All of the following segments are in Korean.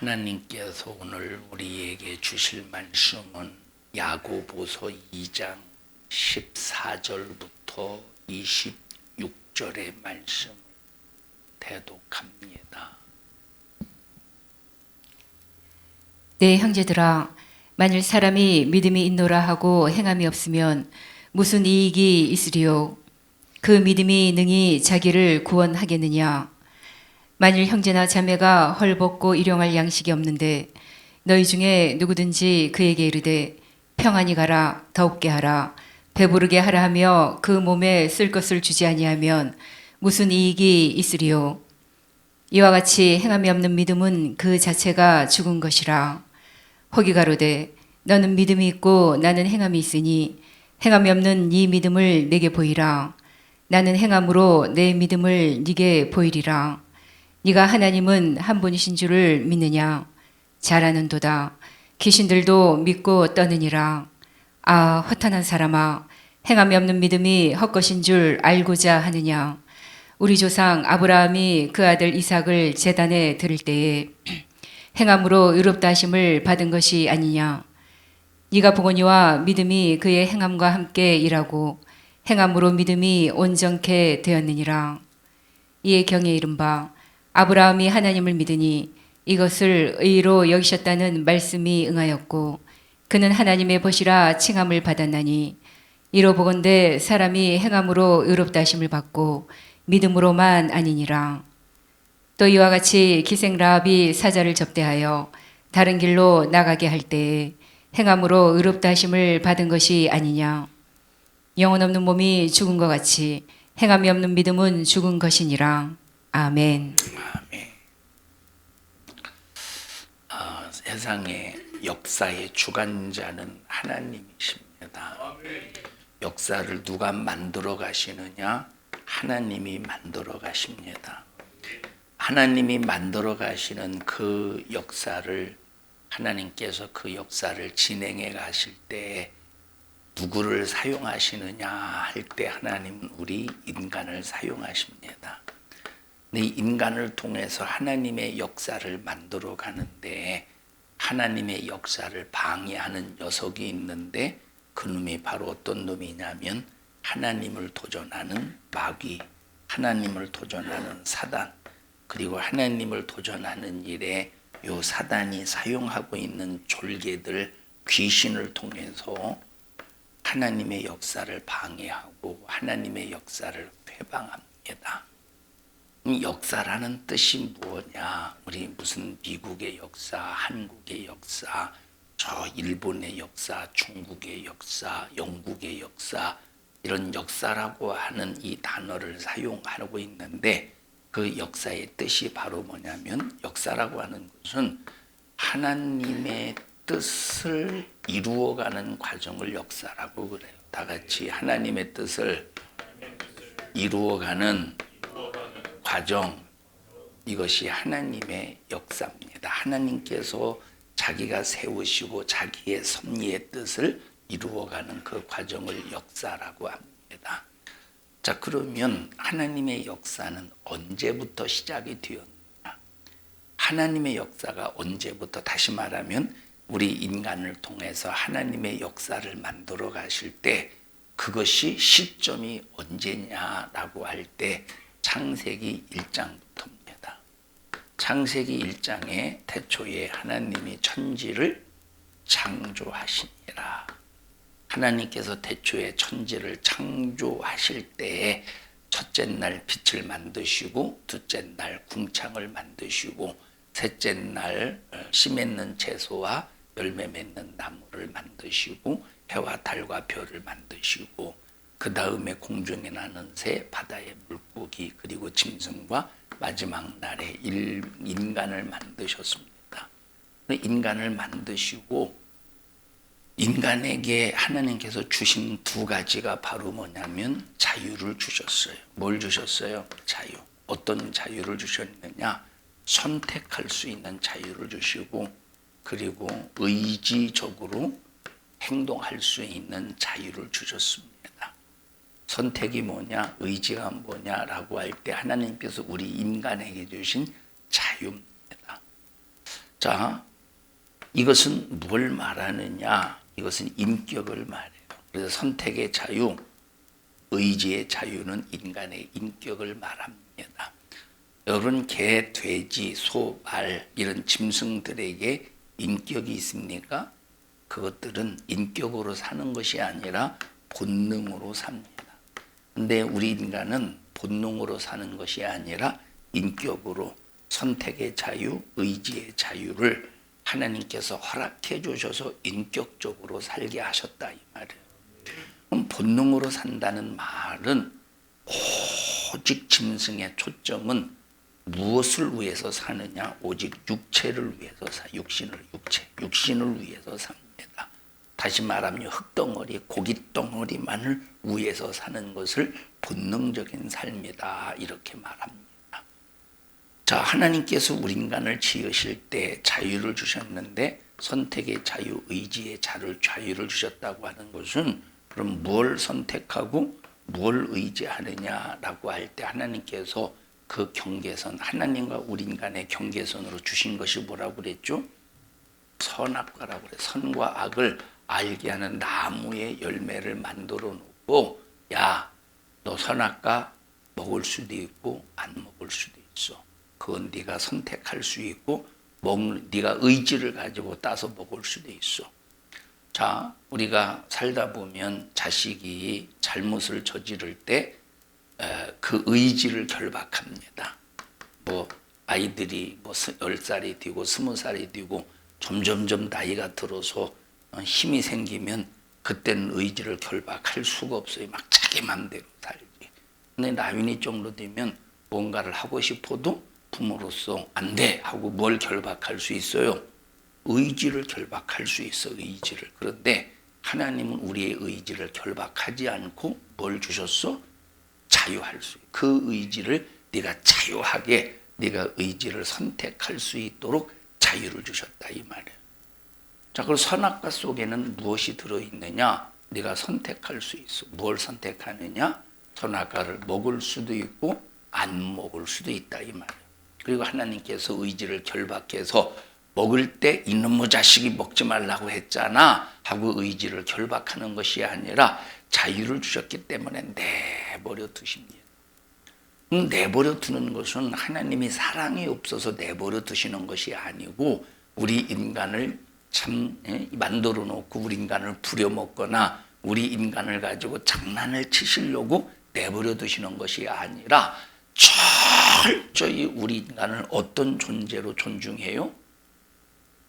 하나님께서 오늘 우리에게 주실 말씀은 야고보서 2장 14절부터 26절의 말씀을 대독합니다. 네, 형제들아, 만일 사람이 믿음이 있노라 하고 행함이 없으면 무슨 이익이 있으리요? 그 믿음이 능히 자기를 구원하겠느냐? 만일 형제나 자매가 헐벗고 일용할 양식이 없는데 너희 중에 누구든지 그에게 이르되 평안히 가라, 더웁게 하라, 배부르게 하라 하며 그 몸에 쓸 것을 주지 아니하면 무슨 이익이 있으리요? 이와 같이 행함이 없는 믿음은 그 자체가 죽은 것이라. 혹이 가로되 너는 믿음이 있고 나는 행함이 있으니 행함이 없는 네 믿음을 내게 보이라. 나는 행함으로 내 믿음을 네게 보이리라. 네가 하나님은 한 분이신 줄을 믿느냐? 잘 아는도다. 귀신들도 믿고 떠느니라. 아, 허탄한 사람아, 행함이 없는 믿음이 헛것인 줄 알고자 하느냐? 우리 조상 아브라함이 그 아들 이삭을 제단에 드릴 때에 행함으로 의롭다 하심을 받은 것이 아니냐? 네가 보거니와 믿음이 그의 행함과 함께 일하고 행함으로 믿음이 온전케 되었느니라. 이에 경에 이른바 아브라함이 하나님을 믿으니 이것을 의로 여기셨다는 말씀이 응하였고 그는 하나님의 벗이라 칭함을 받았나니 이로 보건대 사람이 행함으로 의롭다 하심을 받고 믿음으로만 아니니라. 또 이와 같이 기생 라합이 사자를 접대하여 다른 길로 나가게 할 때에 행함으로 의롭다 하심을 받은 것이 아니냐. 영혼 없는 몸이 죽은 것 같이 행함이 없는 믿음은 죽은 것이니라. 아멘. 아멘. 세상의 역사의 주관자는 하나님이십니다. 역사를 누가 만들어 가시느냐? 하나님이 만들어 가십니다. 하나님이 만들어 가시는 그 역사를 하나님께서 그 역사를 진행해 가실 때 누구를 사용하시느냐 할 때 하나님은 우리 인간을 사용하십니다. 이 인간을 통해서 하나님의 역사를 만들어 가는데 하나님의 역사를 방해하는 녀석이 있는데 그 놈이 바로 어떤 놈이냐면 하나님을 도전하는 마귀, 하나님을 도전하는 사단, 그리고 하나님을 도전하는 일에 요 사단이 사용하고 있는 졸개들, 귀신을 통해서 하나님의 역사를 방해하고 하나님의 역사를 회방합니다. 이 역사라는 뜻이 뭐냐? 우리 무슨 미국의 역사, 한국의 역사, 저 일본의 역사, 중국의 역사, 영국의 역사, 이런 역사라고 하는 이 단어를 사용하고 있는데 그 역사의 뜻이 바로 뭐냐면 역사라고 하는 것은 하나님의 뜻을 이루어가는 과정을 역사라고 그래요. 다 같이 하나님의 뜻을 이루어가는 과정, 이것이 하나님의 역사입니다. 하나님께서 자기가 세우시고 자기의 섭리의 뜻을 이루어가는 그 과정을 역사라고 합니다. 자, 그러면 하나님의 역사는 언제부터 시작이 되었느냐? 하나님의 역사가 언제부터, 다시 말하면 우리 인간을 통해서 하나님의 역사를 만들어 가실 때 그것이 시점이 언제냐라고 할 때 창세기 1장부터입니다. 창세기 1장에 태초에 하나님이 천지를 창조하시니라. 하나님께서 태초에 천지를 창조하실 때에 첫째 날 빛을 만드시고 둘째 날 궁창을 만드시고 셋째 날 씨 맺는 채소와 열매 맺는 나무를 만드시고 해와 달과 별을 만드시고 그 다음에 공중에 나는 새, 바다의 물고기, 그리고 짐승과 마지막 날에 인간을 만드셨습니다. 인간을 만드시고 인간에게 하나님께서 주신 두 가지가 바로 뭐냐면 자유를 주셨어요. 뭘 주셨어요? 자유. 어떤 자유를 주셨느냐? 선택할 수 있는 자유를 주시고 그리고 의지적으로 행동할 수 있는 자유를 주셨습니다. 선택이 뭐냐, 의지가 뭐냐라고 할 때 하나님께서 우리 인간에게 주신 자유입니다. 자, 이것은 뭘 말하느냐? 이것은 인격을 말해요. 그래서 선택의 자유, 의지의 자유는 인간의 인격을 말합니다. 여러분, 개, 돼지, 소, 말 이런 짐승들에게 인격이 있습니까? 그것들은 인격으로 사는 것이 아니라 본능으로 삽니다. 근데 우리 인간은 본능으로 사는 것이 아니라 인격으로 선택의 자유, 의지의 자유를 하나님께서 허락해 주셔서 인격적으로 살게 하셨다 이 말이에요. 그럼 본능으로 산다는 말은 오직 짐승의 초점은 무엇을 위해서 사느냐? 오직 육체를 위해서 육신을 위해서 삽니다. 다시 말하면 흙덩어리, 고깃덩어리만을 위해서 사는 것을 본능적인 삶이다 이렇게 말합니다. 자, 하나님께서 우리 인간을 지으실 때 자유를 주셨는데 선택의 자유, 의지의 자유를 주셨다고 하는 것은 그럼 뭘 선택하고 뭘 의지하느냐라고 할 때 하나님께서 그 경계선, 하나님과 우리 인간의 경계선으로 주신 것이 뭐라고 그랬죠? 선악과라고 그래. 선과 악을 알게 하는 나무의 열매를 만들어 놓고, 야, 너 선악과 먹을 수도 있고 안 먹을 수도 있어. 그건 네가 선택할 수 있고 네가 의지를 가지고 따서 먹을 수도 있어. 자, 우리가 살다 보면 자식이 잘못을 저지를 때 그 의지를 결박합니다. 뭐 아이들이 뭐 10살이 되고 20살이 되고 점점점 나이가 들어서 힘이 생기면 그때는 의지를 결박할 수가 없어요. 막 자기 맘대로 살지. 근데 나이니 정도 되면 뭔가를 하고 싶어도 부모로서 안 돼 하고 뭘 결박할 수 있어요? 의지를 결박할 수 있어, 의지를. 그런데 하나님은 우리의 의지를 결박하지 않고 뭘 주셨어? 자유할 수. 그 의지를 네가 자유하게 네가 의지를 선택할 수 있도록 자유를 주셨다 이 말이에요. 자, 그럼 선악과 속에는 무엇이 들어있느냐? 네가 선택할 수 있어. 뭘 선택하느냐? 선악과를 먹을 수도 있고 안 먹을 수도 있다 이 말이에요. 그리고 하나님께서 의지를 결박해서 먹을 때 이놈의 자식이 먹지 말라고 했잖아 하고 의지를 결박하는 것이 아니라 자유를 주셨기 때문에 내버려 두십니다. 내버려 두는 것은 하나님이 사랑이 없어서 내버려 두시는 것이 아니고 우리 인간을 참 만들어 놓고 우리 인간을 부려먹거나 우리 인간을 가지고 장난을 치시려고 내버려 두시는 것이 아니라 철저히 우리 인간을 어떤 존재로 존중해요?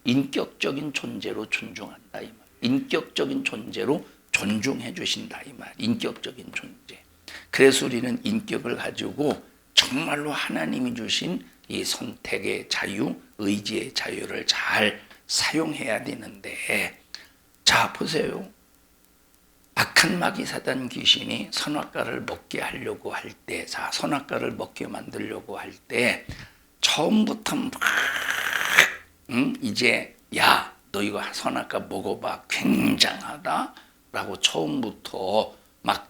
인격적인 존재로 존중한다 이 말. 인격적인 존재로 존중해 주신다 이 말. 인격적인 존재. 그래서 우리는 인격을 가지고 정말로 하나님이 주신 이 선택의 자유, 의지의 자유를 잘 사용해야 되는데, 자 보세요. 악한 마귀 사단 귀신이 선악과를 먹게 하려고 할 때, 자 선악과를 먹게 만들려고 할 때 처음부터 막 이제 야, 너 이거 선악과 먹어봐 굉장하다라고 처음부터 막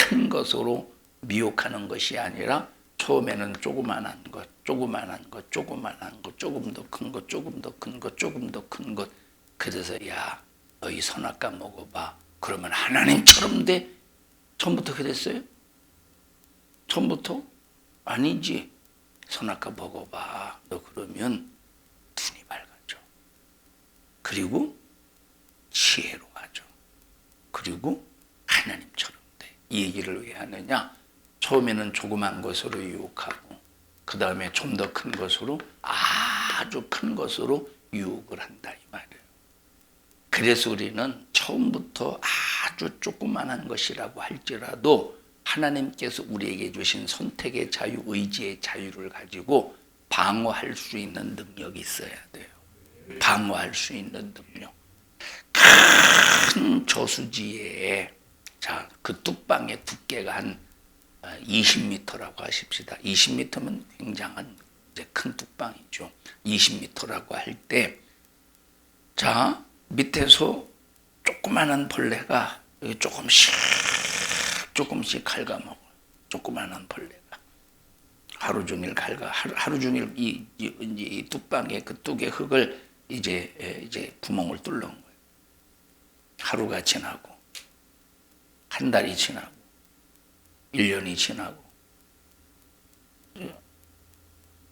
큰 것으로 미혹하는 것이 아니라 처음에는 조그만한 것, 조그만한 것, 조그만한 것, 조금 더 큰 것, 조금 더 큰 것, 조금 더 큰 것. 그래서 야, 너 이 선악과 먹어봐. 그러면 하나님처럼 돼. 처음부터 그랬어요? 처음부터? 아니지. 선악과 먹어봐. 너 그러면 눈이 밝아져. 그리고 지혜로워져. 그리고 하나님처럼 돼. 이 얘기를 왜 하느냐? 처음에는 조그만 것으로 유혹하고 그 다음에 좀 더 큰 것으로 아주 큰 것으로 유혹을 한다 이 말이에요. 그래서 우리는 처음부터 아주 조그만한 것이라고 할지라도 하나님께서 우리에게 주신 선택의 자유, 의지의 자유를 가지고 방어할 수 있는 능력이 있어야 돼요. 방어할 수 있는 능력. 큰 저수지에 자, 그 뚝방의 두께가 한 20m라고 하십시다. 20m면 굉장한 이제 큰 뚝방이죠. 20m라고 할 때, 자 밑에서 조그마한 벌레가 조금씩 갉아먹어요. 조그마한 벌레가 하루 종일 하루 종일 이 뚝방에 그 뚝의 흙을 이제 구멍을 뚫는 거예요. 하루가 지나고 한 달이 지나고 1년이 지나고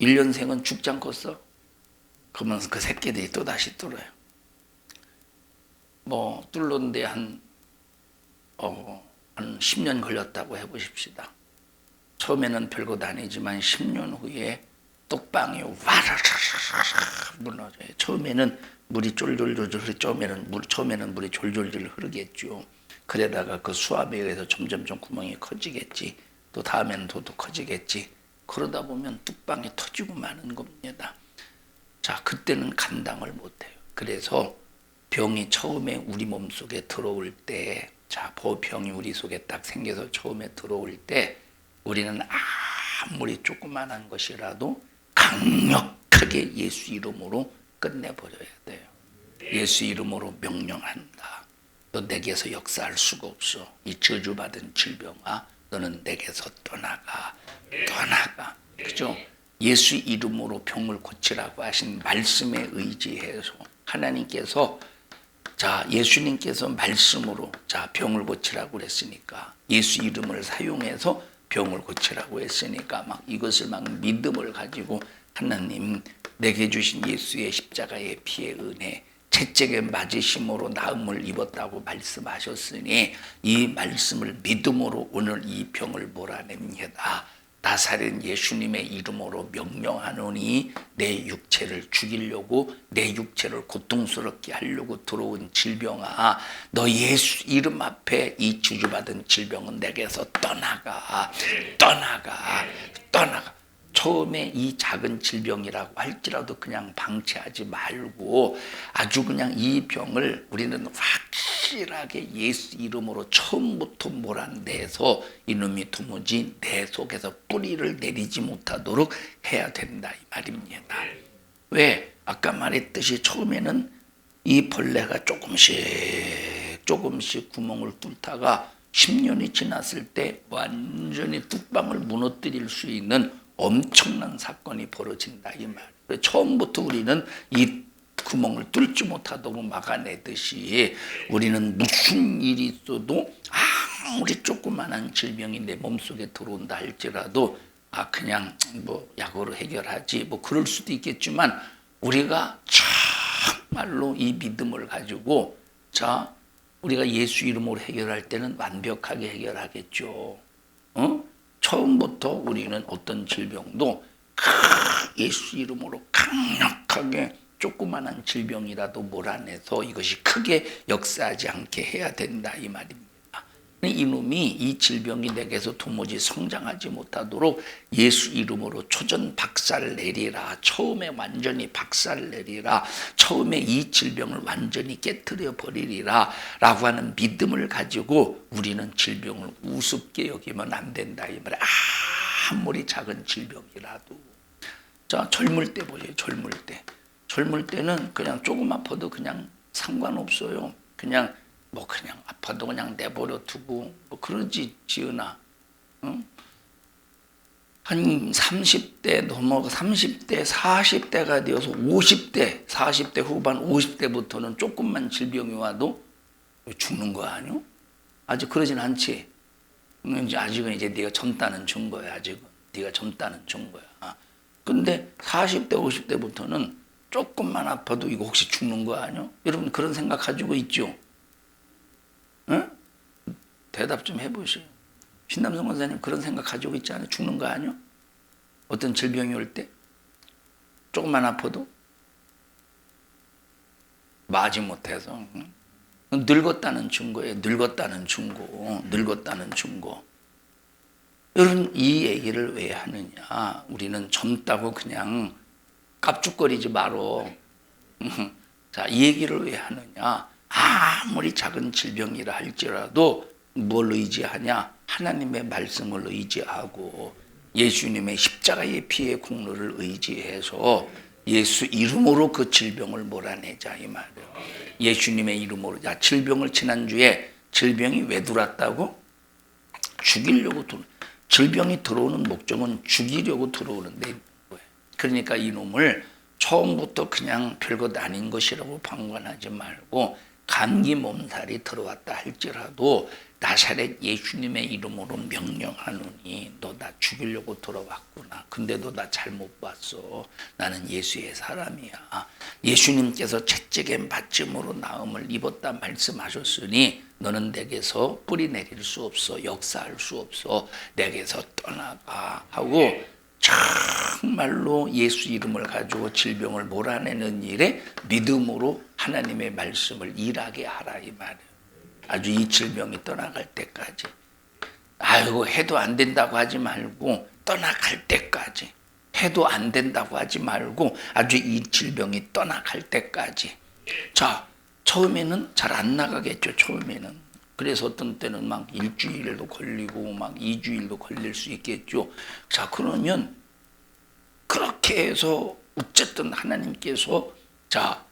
1년생은 죽지 않겠어? 그러면 그 새끼들이 또 다시 뚫어요. 뭐 뚫는데 한 10년 걸렸다고 해보십시다. 처음에는 별것도 아니지만 10년 후에 뚝방이 와라라라 무너져요. 처음에는 물이 쫄쫄쫄쫄 처음에는 물이 졸졸졸 흐르겠죠. 그러다가 그 수압에 의해서 점점 구멍이 커지겠지. 또 다음에는 더 커지겠지. 그러다 보면 뚝방이 터지고 마는 겁니다. 자, 그때는 감당을 못해요. 그래서 병이 처음에 우리 몸속에 들어올 때, 자, 병이 우리 속에 딱 생겨서 처음에 들어올 때 우리는 아무리 조그만한 것이라도 강력하게 예수 이름으로 끝내버려야 돼요. 예수 이름으로 명령한다. 너 내게서 역사할 수가 없어. 이 저주받은 질병아, 너는 내게서 떠나가. 그죠? 예수 이름으로 병을 고치라고 하신 말씀에 의지해서 하나님께서, 자, 예수님께서 말씀으로 병을 고치라고 그랬으니까, 예수 이름을 사용해서 병을 고치라고 했으니까 이것을 믿음을 가지고 하나님, 내게 주신 예수의 십자가의 피의 은혜, 채찍에 맞으심으로 나음을 입었다고 말씀하셨으니 이 말씀을 믿음으로 오늘 이 병을 몰아냅니다. 나사렛 예수님의 이름으로 명령하노니 내 육체를 죽이려고, 내 육체를 고통스럽게 하려고 들어온 질병아, 너 예수 이름 앞에 이 저주받은 질병은 내게서 떠나가. 처음에 이 작은 질병이라고 할지라도 그냥 방치하지 말고 아주 그냥 이 병을 우리는 확실하게 예수 이름으로 처음부터 몰아내서 이놈이 도무지 내 속에서 뿌리를 내리지 못하도록 해야 된다, 이 말입니다. 왜? 아까 말했듯이 처음에는 이 벌레가 조금씩 구멍을 뚫다가 10년이 지났을 때 완전히 뚝방을 무너뜨릴 수 있는 엄청난 사건이 벌어진다, 이 말. 처음부터 우리는 이 구멍을 뚫지 못하도록 막아내듯이 우리는 무슨 일이 있어도 아무리 조그만한 질병이 내 몸속에 들어온다 할지라도 그냥 약으로 해결하지 그럴 수도 있겠지만, 우리가 정말로 이 믿음을 가지고 우리가 예수 이름으로 해결할 때는 완벽하게 해결하겠죠. 처음부터 우리는 어떤 질병도 예수 이름으로 강력하게 조그만한 질병이라도 몰아내서 이것이 크게 역사하지 않게 해야 된다, 이 말입니다. 이놈이 이 질병이 내게서 도무지 성장하지 못하도록 예수 이름으로 초전 박살 내리라. 처음에 완전히 박살 내리라. 처음에 이 질병을 완전히 깨트려 버리리라 라고 하는 믿음을 가지고 우리는 질병을 우습게 여기면 안 된다, 이 말이야. 아무리 작은 질병이라도. 자, 젊을 때 보세요. 젊을 때는 그냥 조금 아파도 그냥 상관없어요. 그냥 아파도 그냥 내버려 두고 그러지, 지은아. 응? 한 30대 넘어가 30대 40대가 되어서 50대 40대 후반 50대부터는 조금만 질병이 와도 죽는 거 아니요? 아직 그러진 않지. 아직은 이제 네가 젊다는 증거야. 아직은 네가 젊다는 증거야. 근데 40대 50대부터는 조금만 아파도 이거 혹시 죽는 거 아니요? 여러분 그런 생각 가지고 있죠? 응? 대답 좀 해보세요. 신남성 권사님 그런 생각 가지고 있지 않아요? 죽는 거 아니요? 어떤 질병이 올 때 조금만 아파도 마지못해서 늙었다는 증거예요. 늙었다는 증거. 여러분 이 얘기를 왜 하느냐? 우리는 젊다고 그냥 깝죽거리지 말어. 자, 이 얘기를 왜 하느냐? 아무리 작은 질병이라 할지라도 뭘 의지하냐? 하나님의 말씀을 의지하고 예수님의 십자가의 피의 공로를 의지해서 예수 이름으로 그 질병을 몰아내자, 이 말이에요. 예수님의 이름으로. 야, 질병을 지난주에 질병이 왜 들어왔다고? 죽이려고 질병이 들어오는 목적은 죽이려고 들어오는데, 그러니까 이놈을 처음부터 그냥 별것 아닌 것이라고 방관하지 말고, 감기 몸살이 들어왔다 할지라도 나사렛 예수님의 이름으로 명령하노니 너 나 죽이려고 들어왔구나. 근데 너 나 잘못 봤어. 나는 예수의 사람이야. 예수님께서 채찍에 받침으로 나음을 입었다 말씀하셨으니 너는 내게서 뿌리 내릴 수 없어. 역사할 수 없어. 내게서 떠나가 하고, 정말로 예수 이름을 가지고 질병을 몰아내는 일에 믿음으로 하나님의 말씀을 일하게 하라 이 말이에요. 아주 이 질병이 떠나갈 때까지. 아이고 해도 안 된다고 하지 말고 떠나갈 때까지. 해도 안 된다고 하지 말고 아주 이 질병이 떠나갈 때까지. 자, 처음에는 잘 안 나가겠죠. 처음에는. 그래서 어떤 때는 막 일주일도 걸리고 막 2주일도 걸릴 수 있겠죠. 자, 그러면 그렇게 해서 어쨌든 하나님께서 자,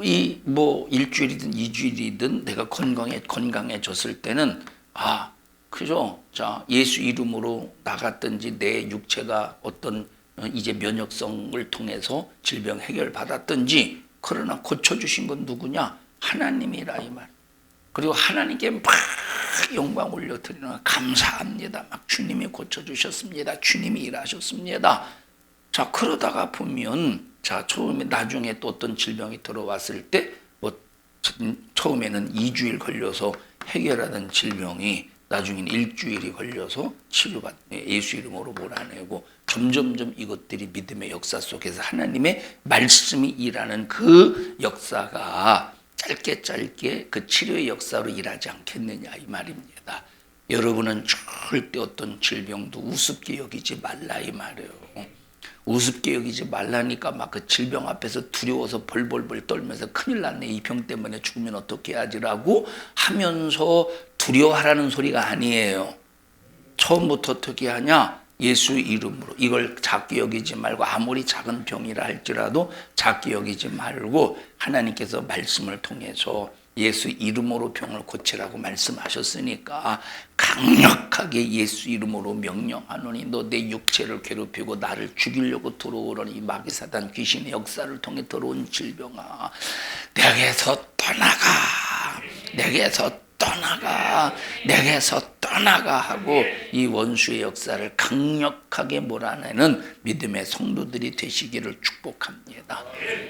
이 뭐 일주일이든 2주일이든 내가 건강해졌을 때는 그죠? 자, 예수 이름으로 나갔든지 내 육체가 어떤 이제 면역성을 통해서 질병 해결 받았든지, 그러나 고쳐주신 건 누구냐? 하나님이라 이 말. 그리고 하나님께 막 영광 올려드리는 감사합니다. 막 주님이 고쳐주셨습니다. 주님이 일하셨습니다. 자, 그러다가 보면 자, 처음에 나중에 또 어떤 질병이 들어왔을 때 뭐 처음에는 2주일 걸려서 해결하던 질병이 나중에는 일주일이 걸려서 치료받는 예수 이름으로 몰아내고, 점점점 이것들이 믿음의 역사 속에서 하나님의 말씀이 일하는 그 역사가 짧게 그 치료의 역사로 일하지 않겠느냐 이 말입니다. 여러분은 절대 어떤 질병도 우습게 여기지 말라 이 말이에요. 우습게 여기지 말라니까 막 그 질병 앞에서 두려워서 벌벌벌 떨면서 큰일 났네, 이 병 때문에 죽으면 어떻게 하지라고 하면서 두려워하라는 소리가 아니에요. 처음부터 어떻게 하냐? 예수 이름으로. 이걸 작게 여기지 말고, 아무리 작은 병이라 할지라도 작게 여기지 말고 하나님께서 말씀을 통해서 예수 이름으로 병을 고치라고 말씀하셨으니까 강력하게 예수 이름으로 명령하노니 너 내 육체를 괴롭히고 나를 죽이려고 들어오려니 마귀사단 귀신의 역사를 통해 들어온 질병아, 내게서 떠나가, 내게서 떠나가, 내게서 떠나가 하고 이 원수의 역사를 강력하게 몰아내는 믿음의 성도들이 되시기를 축복합니다.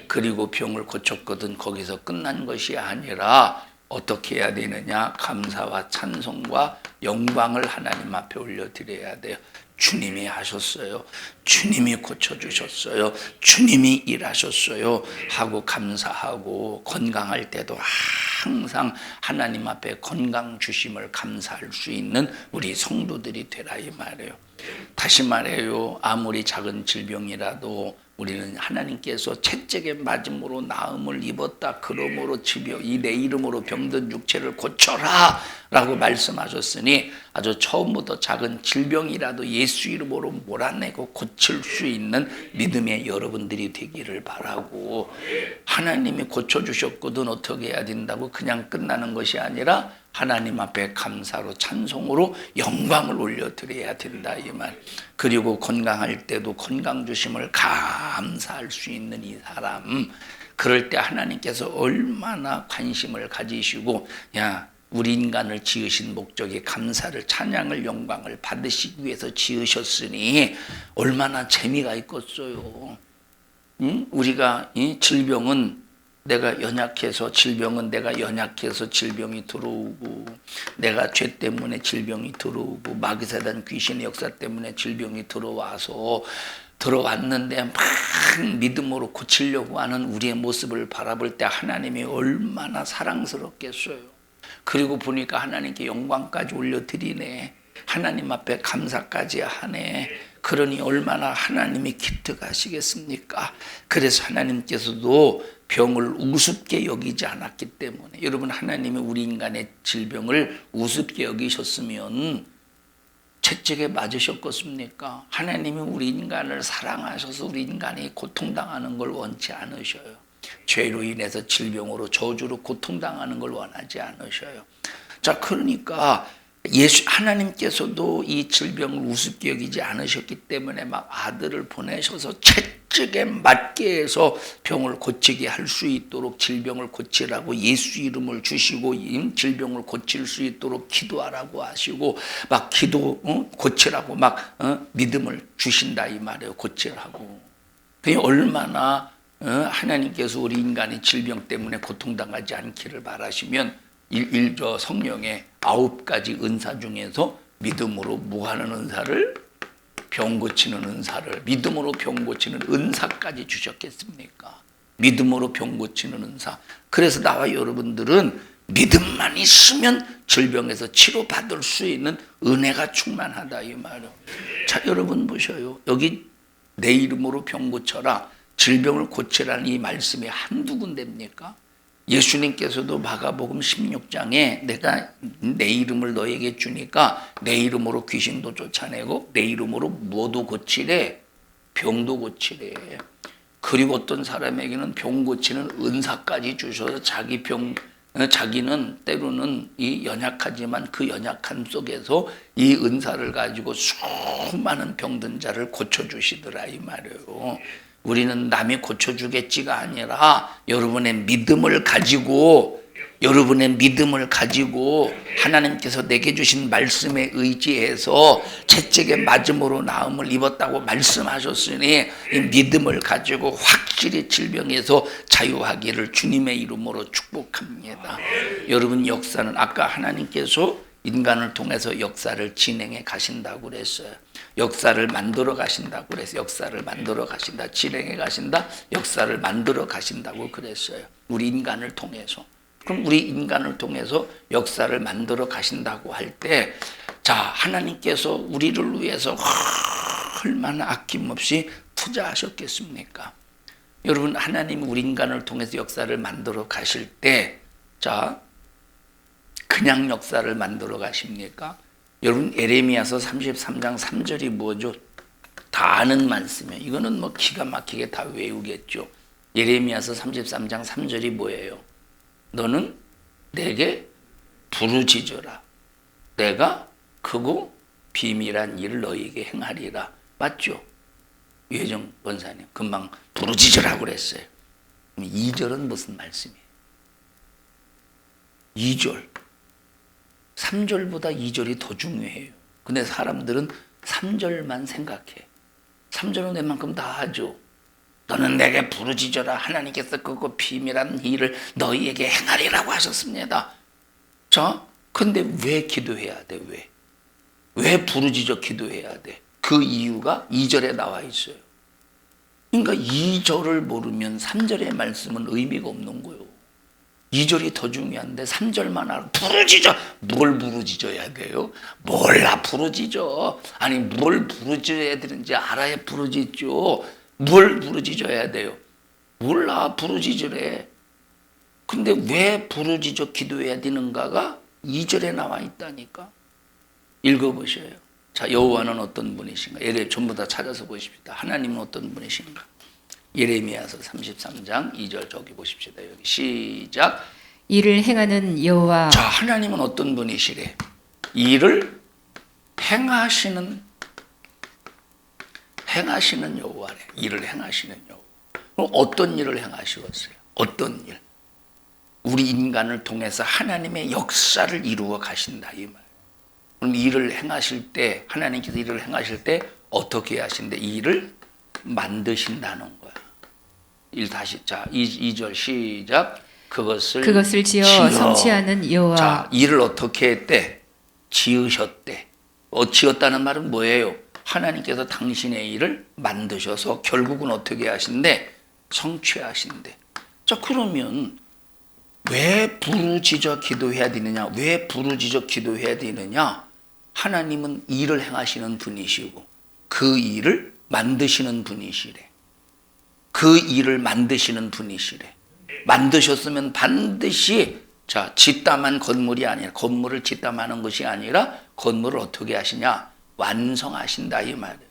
그리고 병을 고쳤거든 거기서 끝난 것이 아니라 어떻게 해야 되느냐? 감사와 찬송과 영광을 하나님 앞에 올려드려야 돼요. 주님이 하셨어요. 주님이 고쳐주셨어요. 주님이 일하셨어요 하고 감사하고, 건강할 때도 항상 하나님 앞에 건강 주심을 감사할 수 있는 우리 성도들이 되라 이 말이에요. 다시 말해요. 아무리 작은 질병이라도 우리는 하나님께서 채찍에 맞음으로 나음을 입었다. 그러므로 질병, 이 내 이름으로 병든 육체를 고쳐라 라고 말씀하셨으니 아주 처음부터 작은 질병이라도 예수 이름으로 몰아내고 고칠 수 있는 믿음의 여러분들이 되기를 바라고, 하나님이 고쳐주셨거든 어떻게 해야 된다고 그냥 끝나는 것이 아니라 하나님 앞에 감사로 찬송으로 영광을 올려드려야 된다 이 말. 그리고 건강할 때도 건강 주심을 감사할 수 있는 이 사람, 그럴 때 하나님께서 얼마나 관심을 가지시고, 야, 우리 인간을 지으신 목적이 감사를, 찬양을, 영광을 받으시기 위해서 지으셨으니 얼마나 재미가 있겠어요. 응? 우리가 이 질병은 내가 연약해서 질병이 들어오고, 내가 죄 때문에 질병이 들어오고, 마귀사단 귀신의 역사 때문에 질병이 들어왔는데 막 믿음으로 고치려고 하는 우리의 모습을 바라볼 때 하나님이 얼마나 사랑스럽겠어요. 그리고 보니까 하나님께 영광까지 올려드리네. 하나님 앞에 감사까지 하네. 그러니 얼마나 하나님이 기특하시겠습니까? 그래서 하나님께서도 병을 우습게 여기지 않았기 때문에, 여러분 하나님이 우리 인간의 질병을 우습게 여기셨으면 채찍에 맞으셨겠습니까? 하나님이 우리 인간을 사랑하셔서 우리 인간이 고통당하는 걸 원치 않으셔요. 죄로 인해서 질병으로 저주로 고통당하는 걸 원하지 않으셔요. 자, 그러니까 하나님께서도 이 질병을 우습게 여기지 않으셨기 때문에 막 아들을 보내셔서 채찍에 맞게 해서 병을 고치게 할 수 있도록 질병을 고치라고 예수 이름을 주시고 질병을 고칠 수 있도록 기도하라고 하시고 막 고치라고 막 믿음을 주신다 이 말이에요. 고치라고. 그게 얼마나 하나님께서 우리 인간이 질병 때문에 고통당하지 않기를 바라시면 성령의 9가지 은사 중에서 믿음으로 무하는 은사를, 병 고치는 은사를, 믿음으로 병 고치는 은사까지 주셨겠습니까? 믿음으로 병 고치는 은사. 그래서 나와 여러분들은 믿음만 있으면 질병에서 치료받을 수 있는 은혜가 충만하다 이 말이에요. 자, 여러분 보셔요. 여기 내 이름으로 병 고쳐라, 질병을 고치라는 이 말씀이 한두 군데입니까? 예수님께서도 마가복음 16장에 내가 내 이름을 너에게 주니까 내 이름으로 귀신도 쫓아내고 내 이름으로 뭐도 고치래, 병도 고치래. 그리고 어떤 사람에게는 병 고치는 은사까지 주셔서 자기는 때로는 이 연약하지만 그 연약함 속에서 이 은사를 가지고 수많은 병든 자를 고쳐주시더라 이 말이에요. 우리는 남이 고쳐주겠지가 아니라 여러분의 믿음을 가지고 하나님께서 내게 주신 말씀에 의지해서 채찍에 맞음으로 나음을 입었다고 말씀하셨으니 이 믿음을 가지고 확실히 질병에서 자유하기를 주님의 이름으로 축복합니다. 여러분, 역사는 아까 하나님께서 인간을 통해서 역사를 진행해 가신다고 그랬어요. 역사를 만들어 가신다고 그랬어요. 역사를 만들어 가신다. 진행해 가신다. 역사를 만들어 가신다고 그랬어요. 우리 인간을 통해서. 그럼 우리 인간을 통해서 역사를 만들어 가신다고 할 때, 자, 하나님께서 우리를 위해서 얼마나 아낌없이 투자하셨겠습니까? 여러분, 하나님 우리 인간을 통해서 역사를 만들어 가실 때, 자, 그냥 역사를 만들어 가십니까? 여러분, 예레미야서 33장 3절이 뭐죠? 다 아는 말씀이에요. 이거는 뭐 기가 막히게 다 외우겠죠. 예레미야서 33장 3절이 뭐예요? 너는 내게 부르짖어라. 내가 크고 비밀한 일을 너희에게 행하리라. 맞죠? 유혜정 권사님 금방 부르짖으라고 그랬어요. 2절은 무슨 말씀이에요? 2절. 3절보다 2절이 더 중요해요. 근데 사람들은 3절만 생각해. 3절은 웬만큼 다 하죠. 너는 내게 부르짖어라. 하나님께서 그거 비밀한 일을 너희에게 행하리라고 하셨습니다. 자, 근데 왜 기도해야 돼? 왜 부르짖어 기도해야 돼? 그 이유가 2절에 나와 있어요. 그러니까 2절을 모르면 3절의 말씀은 의미가 없는 거예요. 2절이 더 중요한데 3절만 알아. 부르짖어. 뭘 부르짖어야 돼요? 몰라 부르짖어. 아니 뭘 부르짖어야 되는지 알아야 부르짖죠. 뭘 부르짖어야 돼요? 몰라 부르짖으래. 근데 왜 부르짖어 기도해야 되는가가 2절에 나와 있다니까. 읽어보셔요. 자, 여호와는 어떤 분이신가? 전부 다 찾아서 보십시다. 하나님은 어떤 분이신가? 예레미야서 33장 2절 저기 보십시다. 여기 시작. 이를 행하는 여호와. 자, 하나님은 어떤 분이시래? 이를 행하시는 여호와래. 일을 행하시는 여호와. 그럼 어떤 일을 행하시겠어요? 어떤 일? 우리 인간을 통해서 하나님의 역사를 이루어 가신다 이 말. 그럼 일을 행하실 때, 하나님께서 일을 행하실 때 어떻게 하신대? 이 일을 만드신다는 거야. 다시, 자, 2절 시작. 그것을 지어 성취하는 여호와. 자, 일을 어떻게 했대? 지으셨대. 지었다는 말은 뭐예요? 하나님께서 당신의 일을 만드셔서 결국은 어떻게 하신대? 성취하신대. 자, 그러면 왜 부르짖어 기도해야 되느냐? 왜 부르짖어 기도해야 되느냐? 하나님은 일을 행하시는 분이시고 그 일을 만드시는 분이시래. 그 일을 만드시는 분이시래. 만드셨으면 반드시, 자, 짓담한 건물이 아니라, 건물을 짓담하는 것이 아니라 건물을 어떻게 하시냐? 완성하신다 이 말이에요.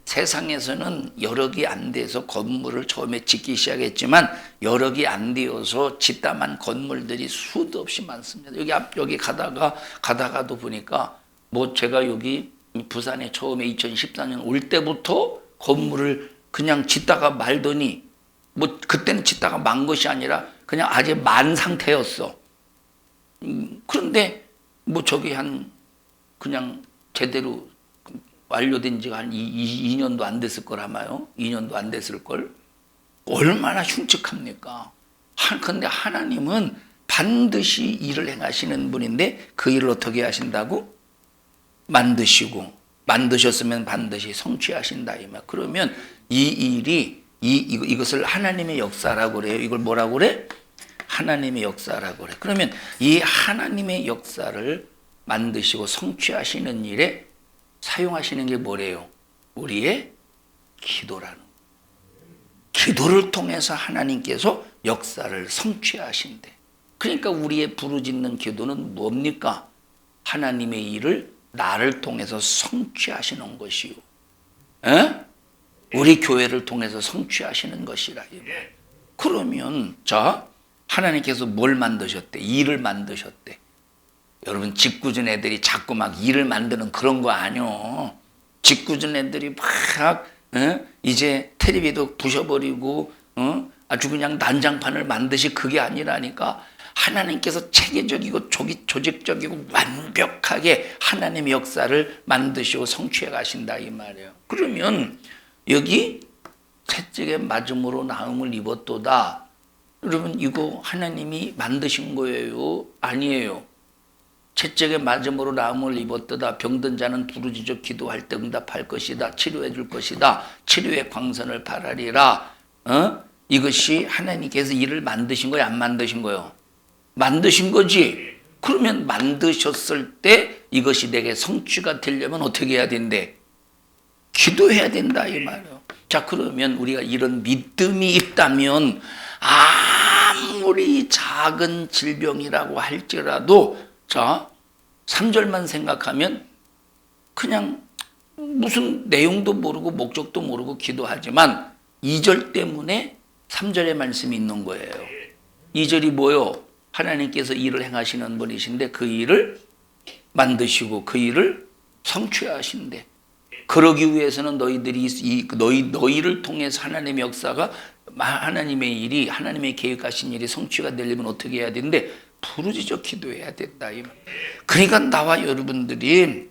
세상에서는 여력이 안 돼서 건물을 처음에 짓기 시작했지만 여력이 안 되어서 짓다만 건물들이 수도 없이 많습니다. 여기 가다가도 보니까 뭐 제가 여기 부산에 처음에 2014년 올 때부터 건물을 그냥 짓다가 말더니 뭐 그때는 짓다가 만 것이 아니라 그냥 아직 만 상태였어. 그런데 뭐 저기 그냥 제대로 완료된 지가 한 2년도 안 됐을 걸 아마요. 2년도 안 됐을 걸. 얼마나 흉측합니까? 근데 하나님은 반드시 일을 행하시는 분인데 그 일을 어떻게 하신다고? 만드셨으면 반드시 성취하신다 이 말. 그러면 이 일이 이것을 하나님의 역사라고 그래요. 이걸 뭐라고 그래? 하나님의 역사라고 그래. 그러면 이 하나님의 역사를 만드시고 성취하시는 일에 사용하시는 게 뭐래요? 우리의 기도라는 거예요. 기도를 통해서 하나님께서 역사를 성취하신대. 그러니까 우리의 부르짖는 기도는 뭡니까? 하나님의 일을 나를 통해서 성취하시는 것이요. 우리 교회를 통해서 성취하시는 것이라. 그러면 자, 하나님께서 뭘 만드셨대? 일을 만드셨대. 여러분 짓궂은 애들이 자꾸 막 일을 만드는 그런 거 아니요. 짓궂은 애들이 막 이제 텔레비도 부셔버리고 아주 그냥 난장판을 만드시 그게 아니라니까. 하나님께서 체계적이고 조직적이고 완벽하게 하나님의 역사를 만드시고 성취해 가신다 이 말이에요. 그러면 여기 채찍에 맞음으로 나음을 입었도다. 여러분 이거 하나님이 만드신 거예요? 아니에요. 채찍에 맞음으로 나음을 입었도다. 병든 자는 부르짖어 기도할 때 응답할 것이다. 치료해 줄 것이다. 치료의 광선을 바라리라. 이것이 하나님께서 일을 만드신 거예요? 안 만드신 거예요? 만드신 거지. 그러면 만드셨을 때 이것이 내게 성취가 되려면 어떻게 해야 된대? 기도해야 된다 이 말이에요. 자, 그러면 우리가 이런 믿음이 있다면 아무리 작은 질병이라고 할지라도 자, 3절만 생각하면 그냥 무슨 내용도 모르고 목적도 모르고 기도하지만 2절 때문에 3절의 말씀이 있는 거예요. 2절이 뭐요? 하나님께서 일을 행하시는 분이신데 그 일을 만드시고 그 일을 성취하신대. 그러기 위해서는 너희를 통해서 하나님의 역사가 하나님의 일이 하나님의 계획하신 일이 성취가 되려면 어떻게 해야 되는데 부르짖어 기도해야 된다. 그러니까 나와 여러분들이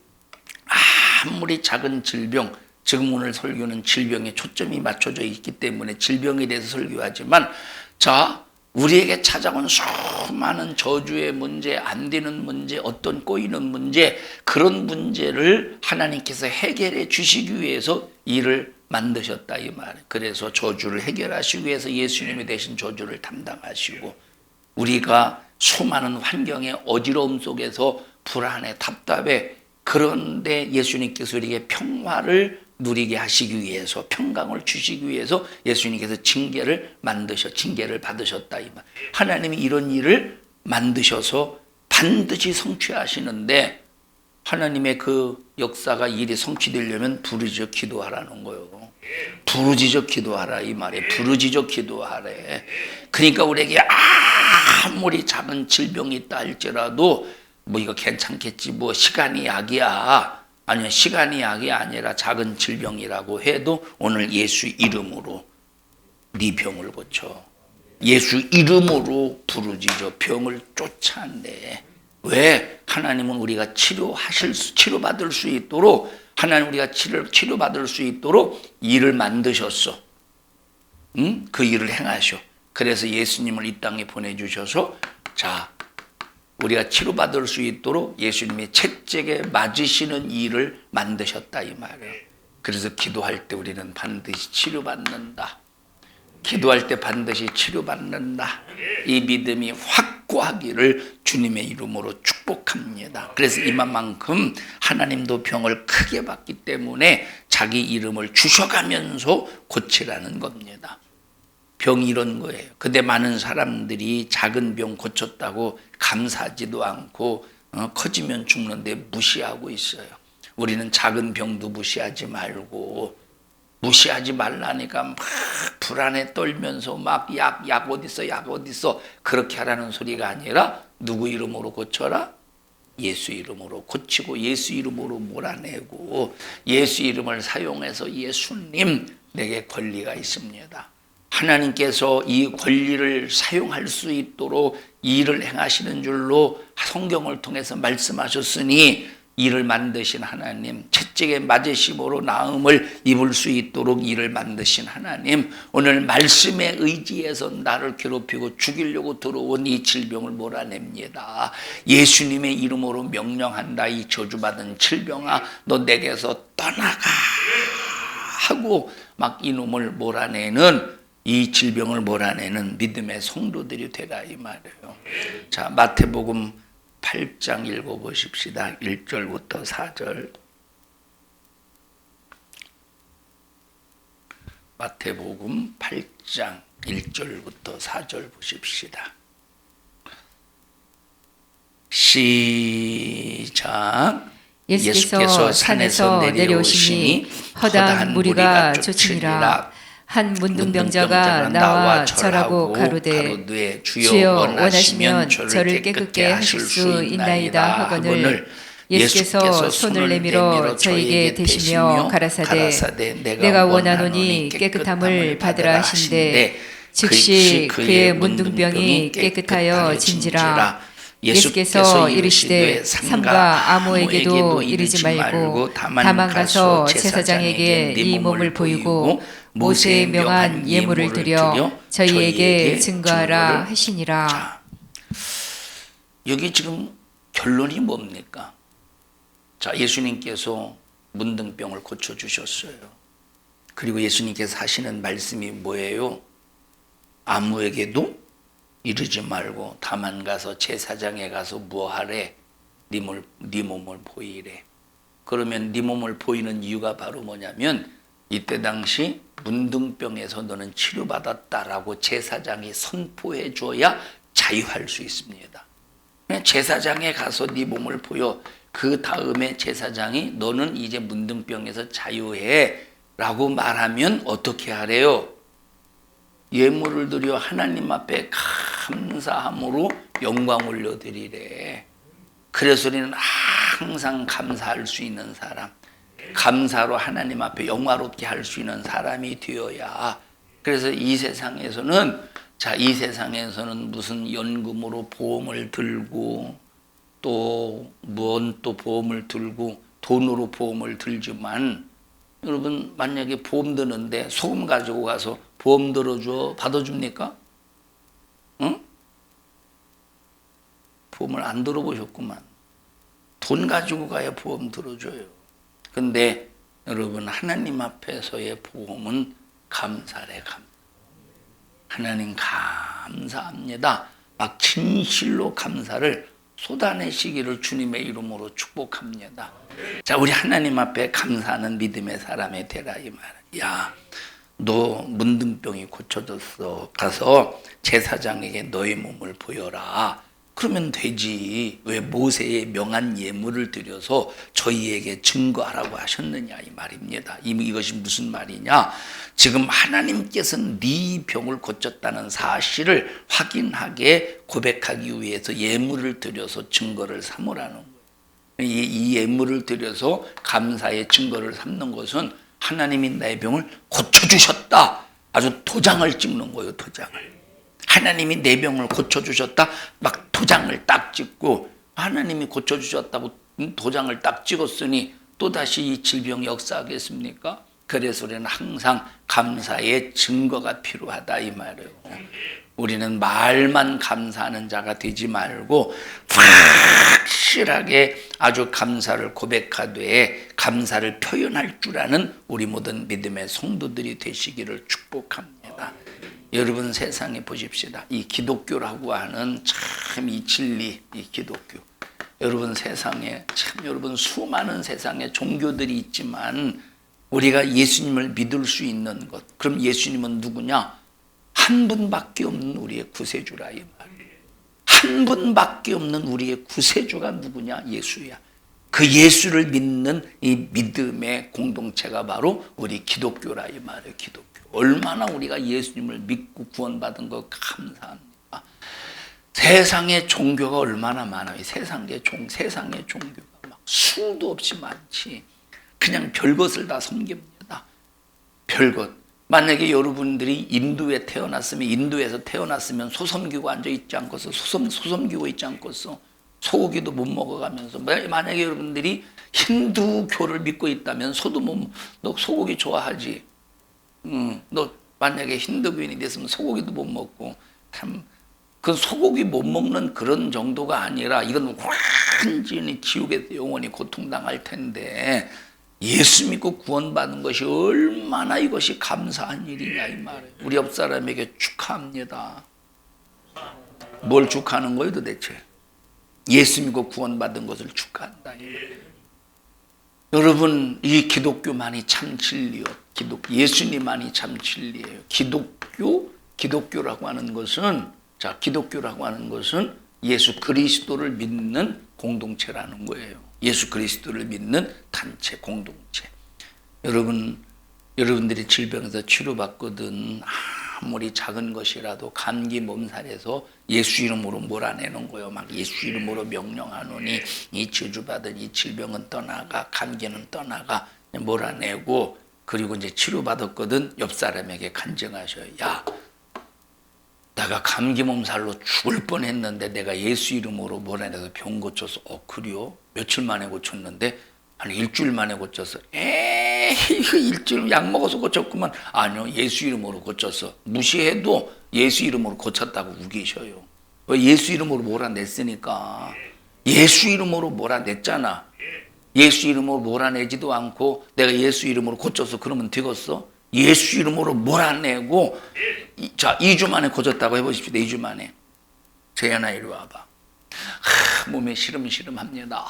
아무리 작은 질병, 지금 오늘 설교는 질병에 초점이 맞춰져 있기 때문에 질병에 대해서 설교하지만 자, 우리에게 찾아온 수많은 저주의 문제, 안 되는 문제, 어떤 꼬이는 문제, 그런 문제를 하나님께서 해결해 주시기 위해서 일을 만드셨다 이 말. 그래서 저주를 해결하시기 위해서 예수님이 대신 저주를 담당하시고 우리가 수많은 환경의 어지러움 속에서 불안해 답답해 그런데 예수님께서 우리에게 평화를 누리게 하시기 위해서 평강을 주시기 위해서 예수님께서 징계를 받으셨다 이 말. 하나님이 이런 일을 만드셔서 반드시 성취하시는데 하나님의 그 역사가 일이 성취되려면 부르짖어 기도하라는 거예요. 부르짖어 기도하라 이 말이에요. 부르짖어 기도하래. 그러니까 우리에게 아무리 작은 질병이 있다 할지라도 뭐 이거 괜찮겠지 뭐 시간이 약이야. 아니요, 시간이 약이 아니라 작은 질병이라고 해도 오늘 예수 이름으로 네 병을 고쳐. 예수 이름으로 부르짖어 병을 쫓아내. 왜? 하나님은 우리가 치료받을 수 있도록 하나님 우리가 치료받을 수 있도록 일을 만드셨어. 그 일을 행하셔. 그래서 예수님을 이 땅에 보내주셔서 자, 우리가 치료받을 수 있도록 예수님이 채찍에 맞으시는 일을 만드셨다 이 말이에요. 그래서 기도할 때 우리는 반드시 치료받는다. 기도할 때 반드시 치료받는다. 이 믿음이 확고하기를 주님의 이름으로 축복합니다. 그래서 이만큼 하나님도 병을 크게 받기 때문에 자기 이름을 주셔가면서 고치라는 겁니다. 병이 이런 거예요. 근데 많은 사람들이 작은 병 고쳤다고 감사하지도 않고 커지면 죽는데 무시하고 있어요. 우리는 작은 병도 무시하지 말고 무시하지 말라니까 막 불안에 떨면서 막 약 어딨어, 약 어딨어 그렇게 하라는 소리가 아니라 누구 이름으로 고쳐라? 예수 이름으로 고치고 예수 이름으로 몰아내고 예수 이름을 사용해서 예수님 내게 권리가 있습니다. 하나님께서 이 권리를 사용할 수 있도록 일을 행하시는 줄로 성경을 통해서 말씀하셨으니 이를 만드신 하나님, 채찍에 맞으심으로 나음을 입을 수 있도록 이를 만드신 하나님, 오늘 말씀에 의지해서 나를 괴롭히고 죽이려고 들어온 이 질병을 몰아냅니다. 예수님의 이름으로 명령한다. 이 저주받은 질병아, 너 내게서 떠나가 하고 막 이놈을 몰아내는, 이 질병을 몰아내는 믿음의 성도들이 되라 이 말이에요. 자, 마태복음 8장 읽어보십시다. 1절부터 4절. 마태복음 8장 1절부터 4절 보십시다. 시작. 예수께서 산에서 내려오시니 허다한 무리가 쫓으니라. 한 문둥병자가 나와 절하고 가로되 주여 원하시면 저를 깨끗게 하실 수 있나이다 하거늘 예수께서 손을 내밀어 저에게 대시며 가라사대 내가 원하노니 깨끗함을 받으라 하신대 즉시 그의 문둥병이 깨끗하여 진지라. 예수께서 이르시되 삼가 아무에게도 이르지 말고 다만 가서 제사장에게 네 몸을 보이고 모세의 명한 예물을 드려 저희에게 증거하라 하시니라. 자, 여기 지금 결론이 뭡니까? 자, 예수님께서 문둥병을 고쳐주셨어요. 그리고 예수님께서 하시는 말씀이 뭐예요? 아무에게도 이르지 말고 다만 가서 제사장에 가서 뭐하래? 네 몸을 보이래. 그러면 네 몸을 보이는 이유가 바로 뭐냐면 이때 당시 문둥병에서 너는 치료받았다라고 제사장이 선포해 줘야 자유할 수 있습니다. 제사장에 가서 네 몸을 보여. 그 다음에 제사장이 너는 이제 문둥병에서 자유해 라고 말하면 어떻게 하래요? 예물을 드려 하나님 앞에 감사함으로 영광 올려드리래. 그래서 우리는 항상 감사할 수 있는 사람, 감사로 하나님 앞에 영화롭게 할 수 있는 사람이 되어야. 그래서 이 세상에서는 무슨 연금으로 보험을 들고 또 보험을 들고 돈으로 보험을 들지만, 여러분 만약에 보험 드는데 소금 가지고 가서 보험 들어줘 받아줍니까? 응? 보험을 안 들어보셨구만. 돈 가지고 가야 보험 들어줘요. 근데 여러분 하나님 앞에서의 보험은 감사래. 하나님 감사합니다. 막 진실로 감사를 쏟아내시기를 주님의 이름으로 축복합니다. 자, 우리 하나님 앞에 감사하는 믿음의 사람이 되라 이 말이야. 너 문둥병이 고쳐졌어. 가서 제사장에게 너의 몸을 보여라. 그러면 되지. 왜 모세의 명한 예물을 드려서 저희에게 증거하라고 하셨느냐 이 말입니다. 이것이 무슨 말이냐? 지금 하나님께서는 네 병을 고쳤다는 사실을 확인하게 고백하기 위해서 예물을 드려서 증거를 삼으라는 거예요. 이 예물을 드려서 감사의 증거를 삼는 것은 하나님이 나의 병을 고쳐주셨다. 아주 도장을 찍는 거예요. 도장을. 하나님이 내 병을 고쳐주셨다. 막 도장을 딱 찍고, 하나님이 고쳐주셨다고 도장을 딱 찍었으니 또다시 이 질병이 역사하겠습니까? 그래서 우리는 항상 감사의 증거가 필요하다 이 말이에요. 우리는 말만 감사하는 자가 되지 말고 확실하게 아주 감사를 고백하되 감사를 표현할 줄 아는 우리 모든 믿음의 성도들이 되시기를 축복합니다. 여러분 세상에 보십시다. 이 기독교라고 하는 참 이 진리, 이 기독교. 여러분 세상에 참 여러분 수많은 세상에 종교들이 있지만 우리가 예수님을 믿을 수 있는 것. 그럼 예수님은 누구냐? 한 분밖에 없는 우리의 구세주라 이 말이에요. 한 분밖에 없는 우리의 구세주가 누구냐? 예수야. 그 예수를 믿는 이 믿음의 공동체가 바로 우리 기독교라 이 말이에요. 기독교. 얼마나 우리가 예수님을 믿고 구원받은 거 감사합니다. 세상의 종교가 얼마나 많아요. 세상의 종교가 막 수도 없이 많지. 그냥 별것을 다 섬깁니다. 별것. 만약에 여러분들이 인도에 태어났으면, 인도에서 태어났으면 소섬기고 앉아있지 않고서, 소섬기고 있지 않고서, 소고기도 못 먹어가면서, 만약에 여러분들이 힌두교를 믿고 있다면 너 소고기 좋아하지? 너 만약에 힌두교인이 됐으면 소고기도 못 먹고, 참, 그 소고기 못 먹는 그런 정도가 아니라 이건 완전히 지옥에서 영원히 고통당할 텐데, 예수 믿고 구원받는 것이 얼마나 이것이 감사한 일이냐 이 말이에요. 우리 옆 사람에게 축하합니다. 뭘 축하하는 거예요 도대체? 예수 믿고 구원받은 것을 축하한다. 여러분, 이 기독교만이 참 진리요. 예수님만이 참 진리예요. 기독교라고 하는 것은, 기독교라고 하는 것은 예수 그리스도를 믿는 공동체라는 거예요. 예수 그리스도를 믿는 단체, 공동체. 여러분들이 질병에서 치료받거든 아무리 작은 것이라도 감기 몸살에서 예수 이름으로 몰아내는 거예요. 막 예수 이름으로 명령하노니 이 저주받은 이 질병은 떠나가, 감기는 떠나가, 몰아내고, 그리고 이제 치료받았거든 옆 사람에게 간증하셔요. 야, 내가 감기 몸살로 죽을 뻔했는데 내가 예수 이름으로 몰아내서 병 고쳐서. 그래요? 며칠 만에 고쳤는데? 한 일주일 만에 고쳤어. 이거 일주일 약 먹어서 고쳤구만. 아니요, 예수 이름으로 고쳤어. 무시해도 예수 이름으로 고쳤다고 우기셔요. 왜? 예수 이름으로 몰아냈으니까. 예수 이름으로 몰아냈잖아. 예수 이름으로 몰아내지도 않고 내가 예수 이름으로 고쳐서 그러면 되겠어? 예수 이름으로 몰아내고, 2주 만에 고쳤다고 해보십시오. 2주 만에. 재현아 이리 와봐. 몸에 시름시름합니다.